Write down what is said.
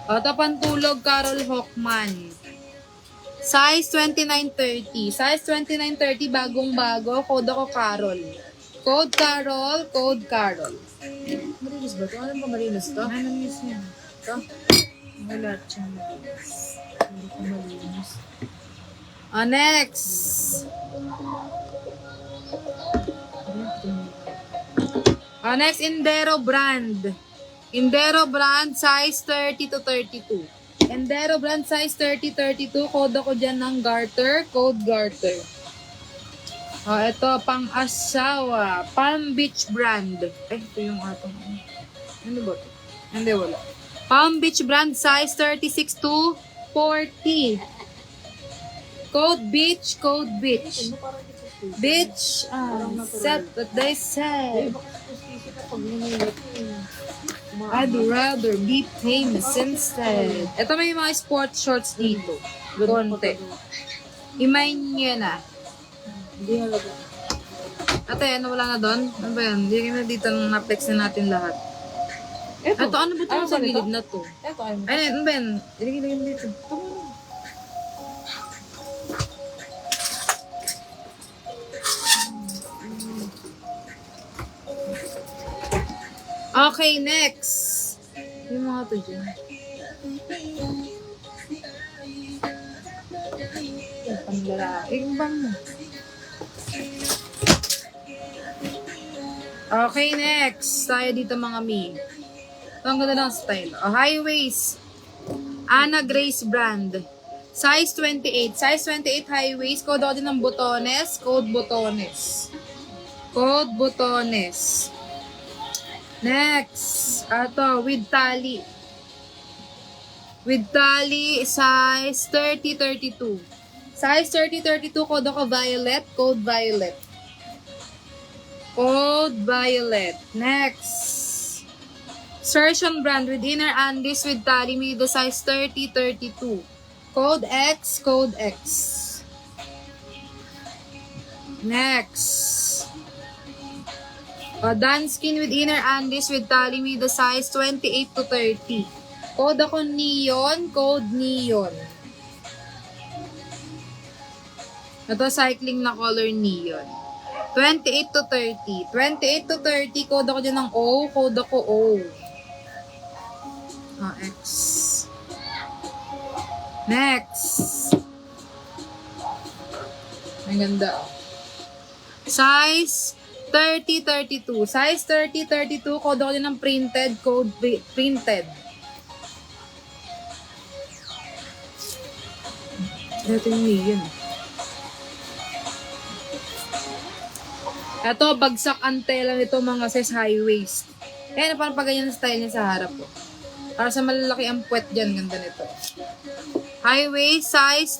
O, ito pantulog, Carol Hockman. Size 2930. Size 2930, bagong-bago. Code ako, Carol. Code Carol, code Carol. Marilis ba ito? Alam ba marilis to? Ano miss niya? Ito? Wala siya marilis. Hindi ko malinis. O, next. O, next, Endero brand. Endero brand, size 30 to 32. Endero brand, size 30-32. Code ako dyan ng garter. Code garter. O, ito, pang-asawa. Palm Beach brand. Ay, ito yung atong. Ano ba ito? Hindi, wala. Palm Beach brand, size 36 to 40. Code beach, code beach. Ano parang ito sa Beach, set what they say. baka sa pustiso ka pag nunulot I'd rather be famous instead. Ito may mga sports shorts dito. Konti. Imay niya na. Hindi halaga. Ate, ano wala na doon? Ano ba yan? Hindi na dito nang na-flex na natin lahat. Ito, ano ba ito sa gilid na to? Ito, ay mo. Ano ba yan? Ilagay mo dito. Okay, next. Yung mga to dyan. Yan, panglalaki. Yung bang mo. Okay, next. Tayo dito mga mi. Ito ang ganda ng style. High waist. Anna Grace brand. Size 28. Size 28 high waist. Code ako din ng botones. Code botones. Code botones. Next. Ito, with tali. With tali, size 30-32. Size 30-32, code ako violet. Code violet. Code violet. Next. Sertion brand with inner undies with tali. May the size 30-32. Code X. Code X. Next. Danskin with inner undies with tali. May the size 28-30. Code ako neon. Code neon. Ito cycling na color neon. 28-30. 28-30. Code ako dyan ng O. Code ako O. X. Next. Ang ganda. Size 30-32. Size 30-32. Code ako dyan ng printed. Code printed. Ito yung neon. Ito, bagsak antela nito mga size high waist. Kaya na parang pa ganyan style niya sa harap ko. Para sa malalaki ang puwet dyan, ganda nito. High waist, size